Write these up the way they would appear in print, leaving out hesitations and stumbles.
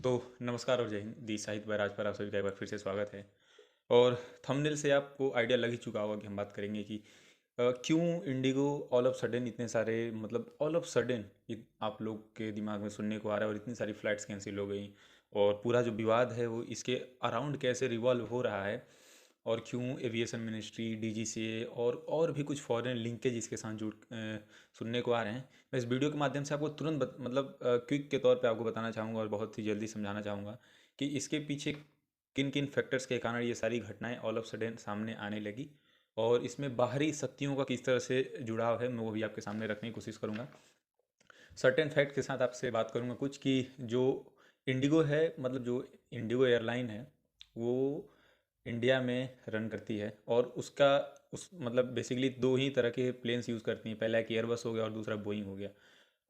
तो नमस्कार और जय हिंद। दी साहित्य बैराज पर आप सभी का एक बार फिर से स्वागत है। और थंबनेल से आपको आइडिया लग ही चुका होगा कि हम बात करेंगे कि क्यों इंडिगो ऑल ऑफ सडन इतने सारे मतलब ऑल ऑफ सडन आप लोग के दिमाग में सुनने को आ रहा है और इतनी सारी फ़्लाइट्स कैंसिल हो गई। और पूरा जो विवाद है वो इसके अराउंड कैसे रिवॉल्व हो रहा है और क्यों एविएशन मिनिस्ट्री डीजीसीए और भी कुछ फॉरेन लिंकेज इसके साथ सुनने को आ रहे हैं। मैं इस वीडियो के माध्यम से आपको तुरंत मतलब क्विक के तौर पे आपको बताना चाहूँगा और बहुत ही जल्दी समझाना चाहूँगा कि इसके पीछे किन किन फैक्टर्स के कारण ये सारी घटनाएं ऑल ऑफ सडन सामने आने लगी और इसमें बाहरी शक्तियों का किस तरह से जुड़ाव है मैं वो भी आपके सामने रखने की कोशिश करूँगा। सर्टेन फैक्ट के साथ आपसे बात करूँगा कुछ कि जो इंडिगो है मतलब जो इंडिगो एयरलाइन है वो इंडिया में रन करती है और उसका उस मतलब बेसिकली दो ही तरह के प्लेन्स यूज़ करती हैं। पहला एक एयरबस हो गया और दूसरा बोइंग हो गया।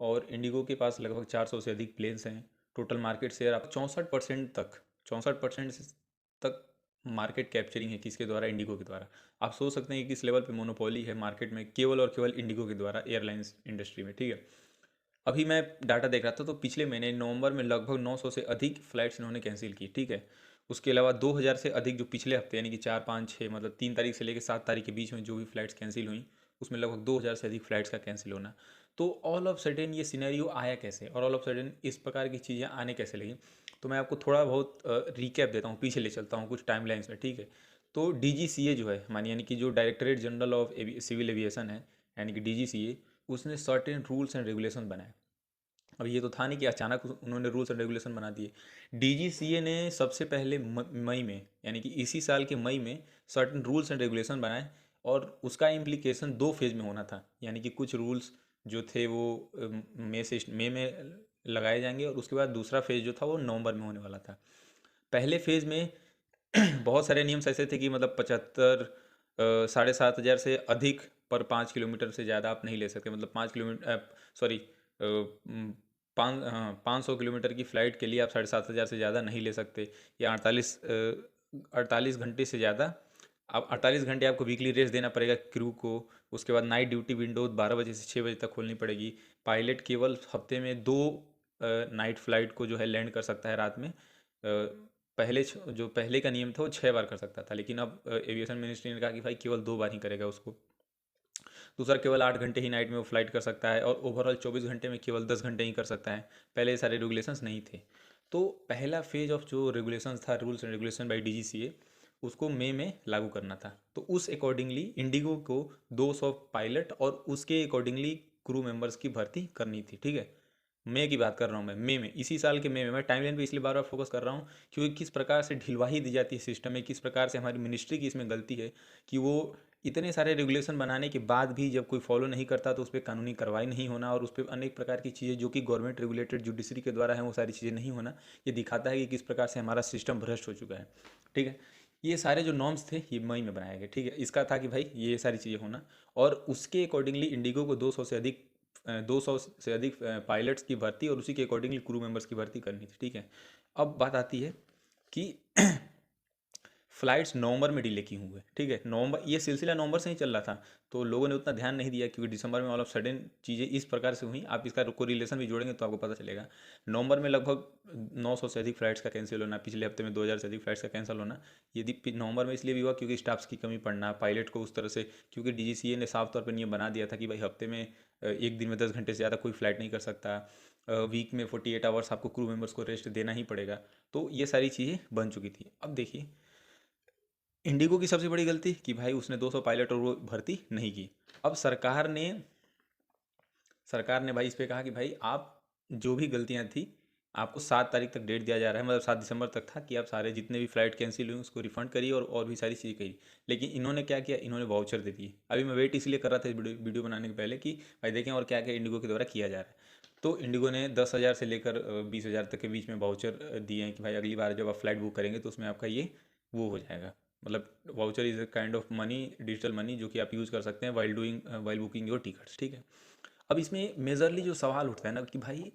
और इंडिगो के पास लगभग 400 से अधिक प्लेन्स हैं। टोटल मार्केट शेयर आप 64% तक 64% तक मार्केट कैप्चरिंग है किसके द्वारा, इंडिगो के द्वारा। आप सोच सकते हैं कि किस लेवल पे मोनोपोली है मार्केट में केवल और केवल इंडिगो के द्वारा एयरलाइंस इंडस्ट्री में, ठीक है। अभी मैं डाटा देख रहा था तो पिछले महीने नवंबर में लगभग 900 से अधिक फ़्लाइट्स इन्होंने कैंसिल की, ठीक है। उसके अलावा 2000 से अधिक जो पिछले हफ्ते यानी कि 4 5 6 मतलब 3 तारीख से लेकर 7 तारीख के बीच में जो भी फ़्लाइट्स कैंसिल हुई उसमें लगभग 2000 से अधिक फ़्लाइट्स का कैंसिल होना। तो ऑल ऑफ सडन ये सिनेरियो आया कैसे और ऑल ऑफ सडन इस प्रकार की चीज़ें आने कैसे लगी। तो मैं आपको थोड़ा बहुत रिकैप देता हूँ, पीछे ले चलता हूँ कुछ टाइमलाइंस में, ठीक है। तो डीजीसीए जो है मानिए यानी कि जो directorate general of civil aviation है यानी कि डीजीसीए, उसने सर्टेन रूल्स एंड रेगुलेशन बनाए। अब ये तो था नहीं कि अचानक उन्होंने रूल्स एंड रेगुलेशन बना दिए। डीजीसीए ने सबसे पहले मई में यानी कि इसी साल के मई में सर्टेन रूल्स एंड रेगुलेशन बनाए और उसका इम्प्लीकेशन दो फेज में होना था। यानी कि कुछ रूल्स जो थे वो मई में लगाए जाएंगे और उसके बाद दूसरा फेज जो था वो नवंबर में होने वाला था। पहले फेज में बहुत सारे नियम्स ऐसे थे कि मतलब 75 7,500 से अधिक पर 5 किलोमीटर से ज़्यादा आप नहीं ले सकते। मतलब 5 किलोमीटर सॉरी 500 किलोमीटर की फ़्लाइट के लिए आप 7,500 से ज़्यादा नहीं ले सकते या 48 घंटे से ज़्यादा। आप 48 घंटे आपको वीकली रेस्ट देना पड़ेगा क्रू को। उसके बाद नाइट ड्यूटी विंडो 12 बजे से 6 बजे तक खोलनी पड़ेगी। पायलट केवल हफ्ते में दो नाइट फ़्लाइट को जो है लैंड कर सकता है रात में। जो पहले का नियम था वो 6 बार कर सकता था, लेकिन अब एविएशन मिनिस्ट्री ने कहा कि भाई केवल 2 बार ही करेगा उसको। दूसरा केवल 8 घंटे ही नाइट में वो फ्लाइट कर सकता है और ओवरऑल 24 घंटे में केवल 10 घंटे ही कर सकता है। पहले ये सारे रेगुलेशंस नहीं थे। तो पहला फेज ऑफ जो रेगुलेशंस था, rules and regulation by DGCA, उसको मई में लागू करना था। तो उस अकॉर्डिंगली इंडिगो को 200 पायलट और उसके अकॉर्डिंगली क्रू मेंबर्स की भर्ती करनी थी, ठीक है। मई की बात कर रहा हूँ मैं, मई में, इसी साल के मई में। मैं टाइमलाइन पे इसलिए बार बार फोकस कर रहा हूँ क्योंकि किस प्रकार से ढिलवाही दी जाती है सिस्टम में, किस प्रकार से हमारी मिनिस्ट्री की इसमें गलती है कि वो इतने सारे रेगुलेशन बनाने के बाद भी जब कोई फॉलो नहीं करता तो उस पर कानूनी कार्रवाई नहीं होना और उस पर अनेक प्रकार की चीज़ें जो कि गवर्नमेंट रेगुलेटेड जुडिशरी के द्वारा है वो सारी चीज़ें नहीं होना। ये दिखाता है कि किस प्रकार से हमारा सिस्टम भ्रष्ट हो चुका है, ठीक है। ये सारे जो नॉर्म्स थे ये मई में बनाए गए, ठीक है। इसका था कि भाई ये सारी चीज़ें होना और उसके अकॉर्डिंगली इंडिगो को 200 से अधिक पायलट्स की भर्ती और उसी के अकॉर्डिंगली क्रू मेंबर्स की भर्ती करनी थी, ठीक है। अब बात आती है कि फ्लाइट्स नवंबर में डिले क्यों हुए, ठीक है। नवंबर, ये सिलसिला नवंबर से ही चल रहा था तो लोगों ने उतना ध्यान नहीं दिया क्योंकि दिसंबर में ऑल ऑफ सडन चीज़ें इस प्रकार से हुई। आप इसका को रिलेशन भी जोड़ेंगे तो आपको पता चलेगा। नवंबर में लगभग 900 से अधिक फ्लाइट्स का कैंसिल होना, पिछले हफ्ते में 2000 से अधिक फ्लाइट्स का कैंसिल होना। यदि नवंबर में इसलिए भी हुआ क्योंकि स्टाफ्स की कमी पड़ना, पायलट को उस तरह से, क्योंकि डीजीसीए ने साफ तौर पर नियम बना दिया था कि भाई हफ्ते में एक दिन में 10 घंटे से ज़्यादा कोई फ्लाइट नहीं कर सकता। वीक में 48 आवर्स आपको क्रू मेंबर्स को रेस्ट देना ही पड़ेगा। तो ये सारी चीज़ें बन चुकी थी। अब देखिए इंडिगो की सबसे बड़ी गलती कि भाई उसने 200 पायलट और वो भर्ती नहीं की। अब सरकार ने भाई इस पे कहा कि भाई आप जो भी गलतियां थी आपको 7 तारीख तक डेट दिया जा रहा है, मतलब 7 दिसंबर तक था कि आप सारे जितने भी फ्लाइट कैंसिल हुई उसको रिफंड करिए और भी सारी चीज़ें करी। लेकिन इन्होंने क्या किया, इन्होंने वाउचर दे दिए। अभी मैं वेट इसलिए कर रहा था इस वीडियो बनाने के पहले कि भाई देखें और क्या क्या इंडिगो के द्वारा किया जा रहा है। तो इंडिगो ने 10,000 से लेकर 20,000 तक के बीच में वाउचर दिए हैं कि भाई अगली बार जब आप फ्लाइट बुक करेंगे तो उसमें आपका ये वो हो जाएगा। मतलब voucher is a kind of money, digital money, जो कि आप यूज़ कर सकते हैं वाइल बुकिंग योर टिकट्स, ठीक है। अब इसमें मेजरली जो सवाल उठता है ना कि भाई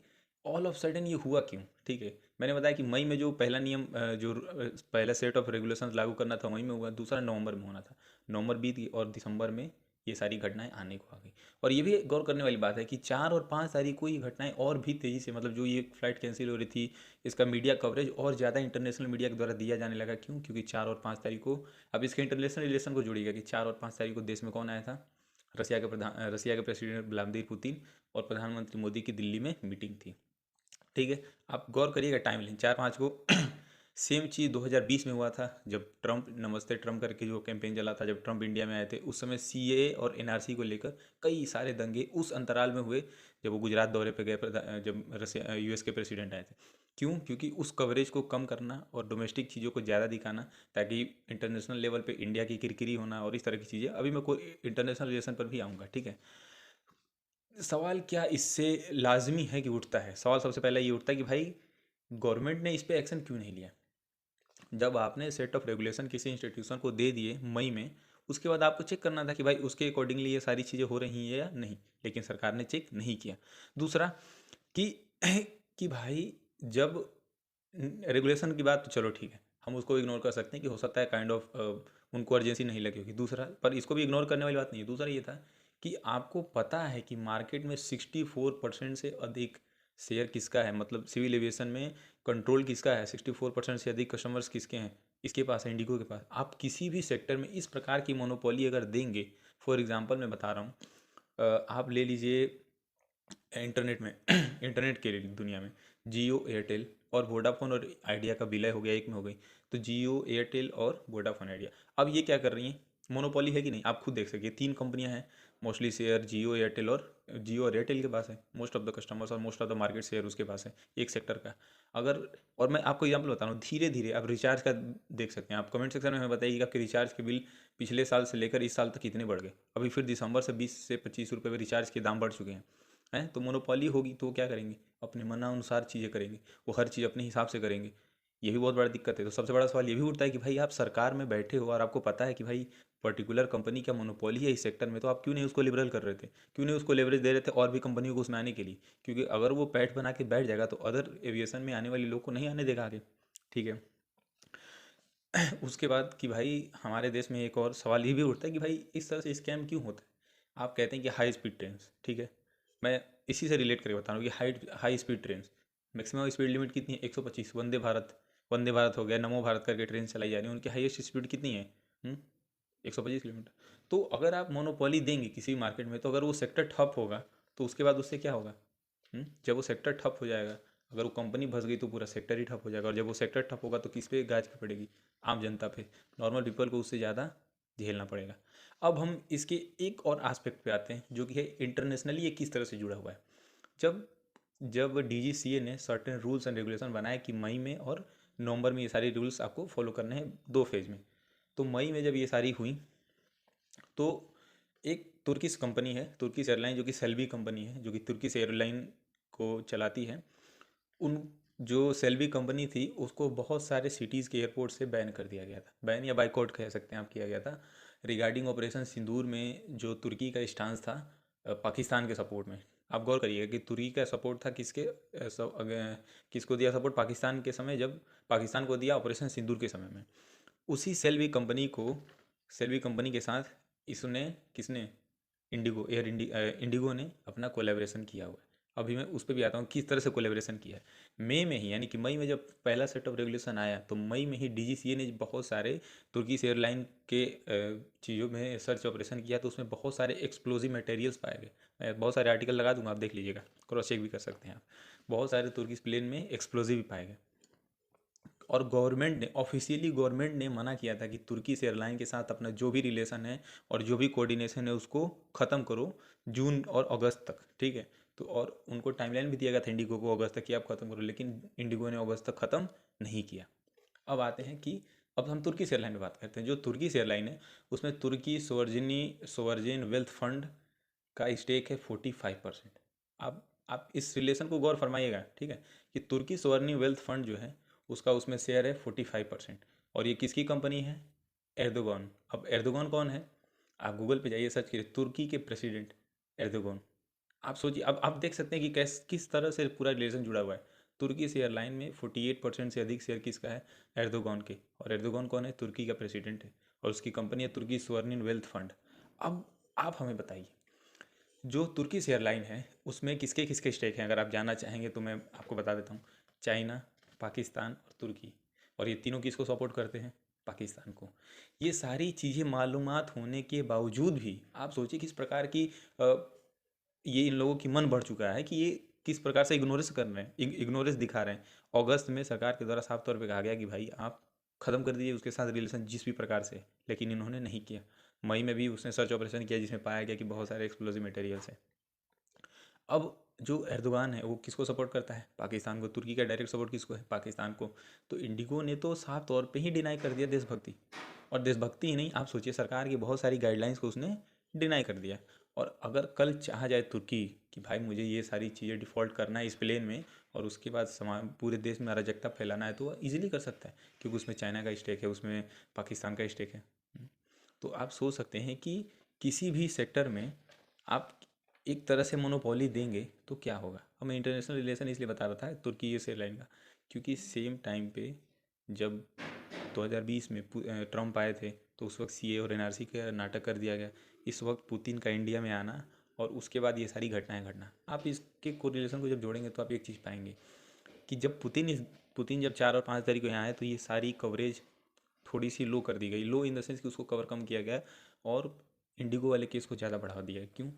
ऑल ऑफ सडन ये हुआ क्यों, ठीक है। मैंने बताया कि मई में जो पहला नियम पहला सेट ऑफ रेगुलेशंस लागू करना था मई में हुआ, दूसरा नवंबर में होना था। नवंबर बीत गई और दिसंबर में ये सारी घटनाएं आने को आ गई। और ये भी गौर करने वाली बात है कि 4 और 5 तारीख को ये घटनाएं और भी तेज़ी से, मतलब जो ये फ्लाइट कैंसिल हो रही थी, इसका मीडिया कवरेज और ज़्यादा इंटरनेशनल मीडिया के द्वारा दिया जाने लगा। क्यों? क्योंकि 4 और 5 तारीख को, अब इसके इंटरनेशनल रिलेशन को जोड़िएगा कि 4 और 5 तारीख को देश में कौन आया था? रसिया के प्रेसिडेंट व्लादिमीर पुतिन और प्रधानमंत्री मोदी की दिल्ली में मीटिंग थी। ठीक है, आप गौर करिएगा टाइम लाइन 4-5 को। सेम चीज़ 2020 में हुआ था, जब ट्रम्प, नमस्ते ट्रम्प करके जो कैंपेन चला था, जब ट्रम्प इंडिया में आए थे, उस समय सीएए और एनआरसी को लेकर कई सारे दंगे उस अंतराल में हुए, जब वो गुजरात दौरे पे गए, जब रसिया यूएस के प्रेसिडेंट आए थे। क्यों? क्योंकि उस कवरेज को कम करना और डोमेस्टिक चीज़ों को ज़्यादा दिखाना, ताकि इंटरनेशनल लेवल पे इंडिया की किरकिरी होना और इस तरह की चीज़ें। अभी मैं कोई इंटरनेशनल रिलेशन पर भी आऊँगा, ठीक है। सवाल क्या इससे लाजमी है कि उठता है? सवाल सबसे पहला ये उठता है कि भाई गवर्नमेंट ने इस पे एक्शन क्यों नहीं लिया? जब आपने सेट ऑफ रेगुलेशन किसी इंस्टीट्यूशन को दे दिए मई में, उसके बाद आपको चेक करना था कि भाई उसके अकॉर्डिंगली ये सारी चीज़ें हो रही हैं या नहीं, लेकिन सरकार ने चेक नहीं किया। दूसरा कि कि भाई जब रेगुलेशन की बात, तो चलो ठीक है, हम उसको इग्नोर कर सकते हैं कि हो सकता है काइंड ऑफ उनको अर्जेंसी नहीं लगी होगी। दूसरा, पर इसको भी इग्नोर करने वाली बात नहीं है। दूसरा ये था कि आपको पता है कि मार्केट में 64% से अधिक शेयर किसका है, मतलब सिविल एविएशन में कंट्रोल किसका है, 64% से अधिक कस्टमर्स किसके हैं, इसके पास है, इंडिगो के पास। आप किसी भी सेक्टर में इस प्रकार की मोनोपोली अगर देंगे, फॉर एग्जांपल मैं बता रहा हूँ, आप ले लीजिए इंटरनेट में इंटरनेट के लिए दुनिया में जियो, एयरटेल और वोडाफोन और आइडिया का विलय हो गया, एक में हो गई। तो जियो, एयरटेल और वोडाफोन आइडिया अब ये क्या कर रही हैं? मोनोपोली है कि नहीं? आप खुद देख सकिए, 3 कंपनियां हैं, मोस्टली शेयर जियो और एयरटेल के पास है, मोस्ट ऑफ द कस्टमर्स और most of the market share उसके पास है, एक सेक्टर का। अगर, और मैं आपको एग्जाम्पल बता रहा हूँ, धीरे धीरे आप रिचार्ज का देख सकते हैं। आप कमेंट सेक्शन में हमें बताइए कि आपके रिचार्ज के बिल पिछले साल से लेकर इस साल तक कितने बढ़ गए। अभी फिर दिसंबर से 20 से 25 रुपये में रिचार्ज के दाम बढ़ चुके हैं। तो मोनोपोली होगी तो वो क्या करेंगे? अपने मनानुसार चीज़ें करेंगे, वो हर चीज़ अपने हिसाब से करेंगे। ये भी बहुत बड़ा दिक्कत है। तो सबसे बड़ा सवाल ये भी उठता है कि भाई आप सरकार में बैठे हो और आपको पता है कि भाई पर्टिकुलर कंपनी का मोनोपोली है इस सेक्टर में, तो आप क्यों नहीं उसको लिबरल कर रहे थे? क्यों नहीं उसको लेवरेज दे रहे थे और भी कंपनियों को उसमें आने के लिए? क्योंकि अगर वो पैठ बना के बैठ जाएगा तो अदर एविएशन में आने वाले लोग को नहीं आने देगा आगे। ठीक है। उसके बाद कि भाई हमारे देश में एक और सवाल ये भी उठता है कि भाई इस तरह से स्कैम क्यों होता है? आप कहते हैं कि हाई स्पीड ट्रेन, ठीक है, मैं इसी से रिलेट करके बता रहा हूँ कि high speed train maximum speed limit कितनी है? 125। वंदे भारत हो गया, नमो भारत करके ट्रेन चलाई जा रही है, उनकी हाईएस्ट स्पीड कितनी है? 125 किलोमीटर। तो अगर आप मोनोपोली देंगे किसी मार्केट में, तो अगर वो सेक्टर ठप होगा तो उसके बाद उससे क्या होगा? जब वो सेक्टर ठप हो जाएगा, अगर वो कंपनी फंस गई तो पूरा सेक्टर ही ठप हो जाएगा। और जब वो सेक्टर ठप होगा तो किस पे गाज की पड़ेगी? आम जनता पे। नॉर्मल पीपल को उससे ज़्यादा झेलना पड़ेगा। अब हम इसके एक और एस्पेक्ट पे आते हैं, जो कि है इंटरनेशनली ये किस तरह से जुड़ा हुआ है। जब जब डीजीसीए ने सर्टेन रूल्स एंड रेगुलेशन बनाए कि मई में और नवंबर में ये सारी रूल्स आपको फॉलो करने हैं 2 फेज़ में। तो मई में जब ये सारी हुई, तो एक तुर्किश कंपनी है, तुर्किश एयरलाइन, जो कि सेल्वी कंपनी है, जो कि तुर्किश एयरलाइन को चलाती है। उन जो सेल्वी कंपनी थी उसको बहुत सारे सिटीज़ के एयरपोर्ट से बैन कर दिया गया था। बैन या बाइकआउट कह सकते हैं आप, किया गया था रिगार्डिंग ऑपरेशन सिंदूर में, जो तुर्की का स्टांस था पाकिस्तान के सपोर्ट में। आप गौर करिएगा कि तुर्की का सपोर्ट था किसके, किसको दिया सपोर्ट? पाकिस्तान के समय, जब पाकिस्तान को दिया ऑपरेशन सिंदूर के समय में। उसी सेल्वी कंपनी के साथ इसने, किसने? इंडिगो ने अपना कोलैबोरेशन किया हुआ है। अभी मैं उस पर भी आता हूँ किस तरह से कोलैबोरेशन किया है। मई में ही, यानी कि मई में जब पहला सेट ऑफ रेगुलेशन आया, तो मई में ही डीजीसीए ने बहुत सारे तुर्किश एयरलाइन के चीज़ों में सर्च ऑपरेशन किया, तो उसमें बहुत सारे एक्सप्लोजिव मटेरियल्स पाए गए। मैं बहुत सारे आर्टिकल लगा दूंगा, आप देख लीजिएगा, क्रॉस चेक भी कर सकते हैं आप। बहुत सारे तुर्किश प्लेन में एक्सप्लोजिव भी पाए गए। और गवर्नमेंट ने मना किया था कि तुर्की एयरलाइन के साथ अपना जो भी रिलेशन है और जो भी कोऑर्डिनेशन है उसको ख़त्म करो जून और अगस्त तक। ठीक है। तो और उनको टाइमलाइन भी दिया गया था इंडिगो को, अगस्त तक कि आप ख़त्म करो, लेकिन इंडिगो ने अगस्त तक ख़त्म नहीं किया। अब आते हैं कि अब हम तुर्की एयरलाइन में बात करते हैं। जो तुर्की एयरलाइन है उसमें तुर्की सोवर्जिन वेल्थ फंड का स्टेक है 45%। आप इस रिलेशन को गौर फरमाइएगा, ठीक है, कि तुर्की सोवर्निंग वेल्थ फंड जो है उसका उसमें शेयर है 45%। और ये किसकी कंपनी है? एर्दोगन। अब एर्दोगन कौन है? आप गूगल पे जाइए, सर्च करिए तुर्की के प्रेसिडेंट एर्दोगन। आप सोचिए, अब आप देख सकते हैं कि किस तरह से पूरा रिलेशन जुड़ा हुआ है। तुर्की से एयरलाइन में 48% से अधिक शेयर किसका है? एर्दोगन के। और एर्दोगन कौन है? तुर्की का प्रेसिडेंट है। और उसकी कंपनी है तुर्की स्वर्निन वेल्थ फंड। अब आप हमें बताइए, जो तुर्किश एयरलाइन है उसमें किसके किसके स्टेक हैं? अगर आप जानना चाहेंगे तो मैं आपको बता देता हूँ। चाइना, पाकिस्तान और तुर्की। और ये तीनों किसको सपोर्ट करते हैं? पाकिस्तान को। ये सारी चीज़ें मालूमात होने के बावजूद भी आप सोचिए किस प्रकार की ये इन लोगों की मन बढ़ चुका है कि ये किस प्रकार से इग्नोरेंस कर रहे हैं, इग्नोरेंस दिखा रहे हैं। अगस्त में सरकार के द्वारा साफ तौर पे कहा गया कि भाई आप ख़त्म कर दीजिए उसके साथ रिलेशन जिस भी प्रकार से, लेकिन इन्होंने नहीं किया। मई में भी उसने सर्च ऑपरेशन किया जिसमें पाया गया कि बहुत सारे एक्सप्लोजिव मटेरियल्स हैं। अब जो एर्दोगान है वो किसको सपोर्ट करता है? पाकिस्तान को। तुर्की का डायरेक्ट सपोर्ट किसको है? पाकिस्तान को। तो इंडिगो ने तो साफ तौर पे ही डिनाई कर दिया देशभक्ति। और देशभक्ति ही नहीं, आप सोचिए सरकार की बहुत सारी गाइडलाइंस को उसने डिनाई कर दिया। और अगर कल चाहा जाए तुर्की कि भाई मुझे ये सारी चीज़ें डिफ़ॉल्ट करना है इस प्लेन में और उसके बाद पूरे देश में अराजकता फैलाना है तो वह ईजिली कर सकता है, क्योंकि उसमें चाइना का स्टेक है, उसमें पाकिस्तान का स्टेक है। तो आप सोच सकते हैं कि किसी भी सेक्टर में आप एक तरह से मोनोपोली देंगे तो क्या होगा। अब मैं इंटरनेशनल रिलेशन इसलिए बता रहा था तुर्की इस एयरलाइन का, क्योंकि सेम टाइम पे जब 2020 में ट्रम्प आए थे तो उस वक्त सीए और एनआरसी का नाटक कर दिया गया। इस वक्त पुतिन का इंडिया में आना और उसके बाद ये सारी घटनाएं घटना, आप इसके कोरिलेशन को जब जोड़ेंगे तो आप एक चीज़ पाएंगे कि जब पुतिन जब 4 और 5 तारीख को यहाँ आए तो ये सारी कवरेज थोड़ी सी लो कर दी गई। लो इन द सेंस कि उसको कवर कम किया गया और इंडिगो वाले केस को ज़्यादा बढ़ावा दिया है। क्यों?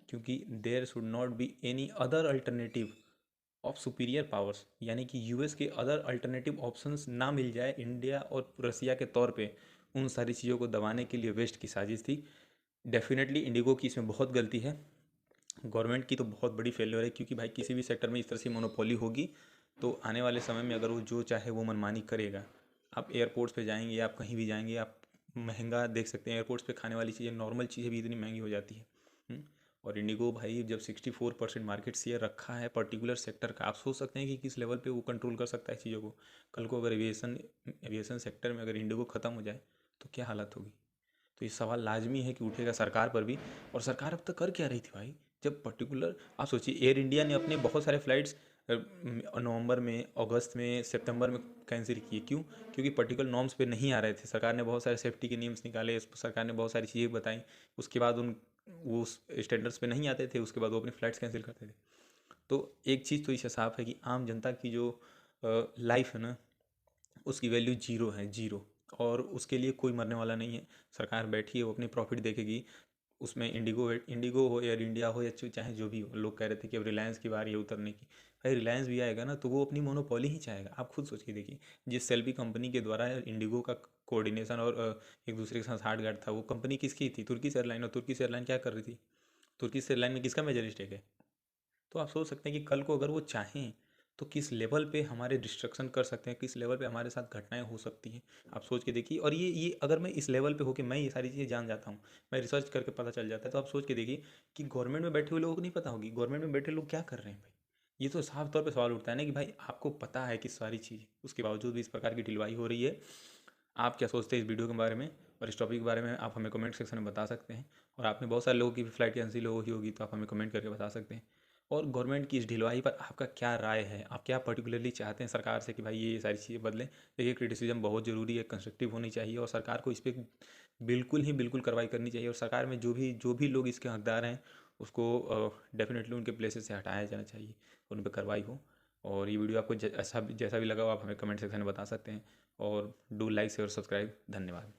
क्योंकि there should not be any other alternative of superior powers, यानी कि यूएस के अदर अल्टरनेटिव ऑप्शंस ना मिल जाए इंडिया और रसिया के तौर पे उन सारी चीज़ों को दबाने के लिए वेस्ट की साजिश थी। डेफिनेटली इंडिगो की इसमें बहुत गलती है, गवर्नमेंट की तो बहुत बड़ी फेलियर है, क्योंकि भाई किसी भी सेक्टर में इस तरह से मोनोपोली होगी तो आने वाले समय में अगर वो जो चाहे वो मनमानी करेगा। आप एयरपोर्ट्स पे जाएंगे, आप कहीं भी जाएंगे, आप महंगा देख सकते हैं एयरपोर्ट्स पे खाने वाली चीज़ें, नॉर्मल चीज़ें भी इतनी महंगी हो जाती है। और इंडिगो भाई जब 64% मार्केट शेयर रखा है पर्टिकुलर सेक्टर का, आप सोच सकते हैं कि किस लेवल पे वो कंट्रोल कर सकता है चीज़ों को। कल को अगर एविएशन सेक्टर में अगर इंडिगो ख़त्म हो जाए तो क्या हालत होगी। तो ये सवाल लाजमी है कि उठेगा सरकार पर भी। और सरकार अब तक कर क्या रही थी भाई, जब पर्टिकुलर आप सोचिए एयर इंडिया ने अपने बहुत सारे फ्लाइट्स नवंबर में, अगस्त में, सितंबर में कैंसिल किए। क्यों? क्योंकि पर्टिकुलर नॉर्म्स पे नहीं आ रहे थे। सरकार ने बहुत सारे सेफ्टी के नियम्स निकाले, सरकार ने बहुत सारी चीज़ें बताई, उसके बाद उन वो स्टैंडर्ड्स पे नहीं आते थे, उसके बाद वो अपनी फ़्लाइट्स कैंसिल करते थे। तो एक चीज़ तो इससे साफ है कि आम जनता की जो लाइफ है ना उसकी वैल्यू जीरो है, जीरो। और उसके लिए कोई मरने वाला नहीं है। सरकार बैठी है, वो अपनी प्रॉफिट देखेगी। उसमें इंडिगो हो, एयर इंडिया हो, या चाहे जो भी हो। लोग कह रहे थे कि अब रिलायंस की बारी है उतरने की। भाई रिलायंस भी आएगा ना तो वो अपनी मोनोपोली ही चाहेगा। आप खुद सोच के देखिए, जिस सेल्फी कंपनी के द्वारा इंडिगो का कोऑर्डिनेशन और एक दूसरे के साथ साठगांठ था, वो कंपनी किसकी थी? Turkish airline. और तुर्किश एयरलाइन क्या कर रही थी? तुर्किश एयरलाइन में किसका मेजर स्टेक है? तो आप सोच सकते हैं कि कल को अगर वो चाहें तो किस लेवल पे हमारे डिस्ट्रक्शन कर सकते हैं, किस लेवल पे हमारे साथ घटनाएं हो सकती हैं। आप सोच के देखिए। और ये अगर मैं इस लेवल पे होके मैं ये सारी चीज़ें जान जाता हूँ, मैं रिसर्च करके पता चल जाता है, तो आप सोच के देखिए कि गवर्नमेंट में बैठे हुए लोगों को नहीं पता होगी गवर्नमेंट में बैठे लोग क्या कर रहे हैं भाई। ये तो साफ तौर पे सवाल उठता है ना कि भाई आपको पता है कि सारी चीज़, उसके बावजूद भी इस प्रकार की ढिलवाई हो रही है। आप क्या सोचते हैं इस वीडियो के बारे में और इस टॉपिक के बारे में? आप हमें कमेंट सेक्शन में बता सकते हैं। और आपने बहुत सारे लोगों की भी फ्लाइट कैंसिल हो ही होगी तो आप हमें कमेंट करके बता सकते हैं। और गवर्नमेंट की इस ढिलवाई पर आपका क्या राय है? आप क्या पर्टिकुलरली चाहते हैं सरकार से कि भाई ये सारी चीज़ें बदलें? देखिए क्रिटिसिज्म बहुत ज़रूरी है, कंस्ट्रक्टिव होनी चाहिए और सरकार को इस पर बिल्कुल ही बिल्कुल कार्रवाई करनी चाहिए। और सरकार में जो भी लोग इसके हकदार हैं उसको डेफिनेटली उनके प्लेसेस से हटाया जाना चाहिए, उन पर कार्रवाई हो। और ये वीडियो आपको जैसा भी लगा हो आप हमें कमेंट सेक्शन में बता सकते हैं। और डू लाइक शेयर सब्सक्राइब। धन्यवाद।